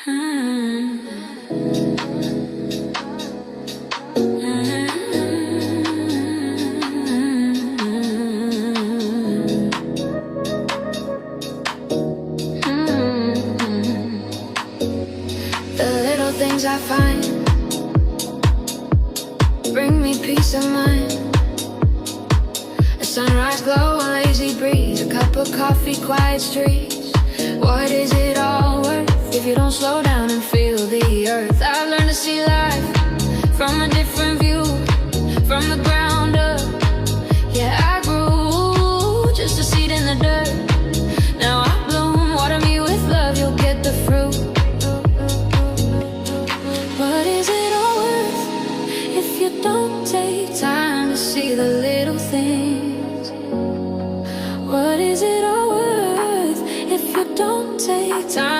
Things I find bring me peace of mind. A sunrise glow, a lazy breeze, a cup of coffee, quiet streets. What is it all worth?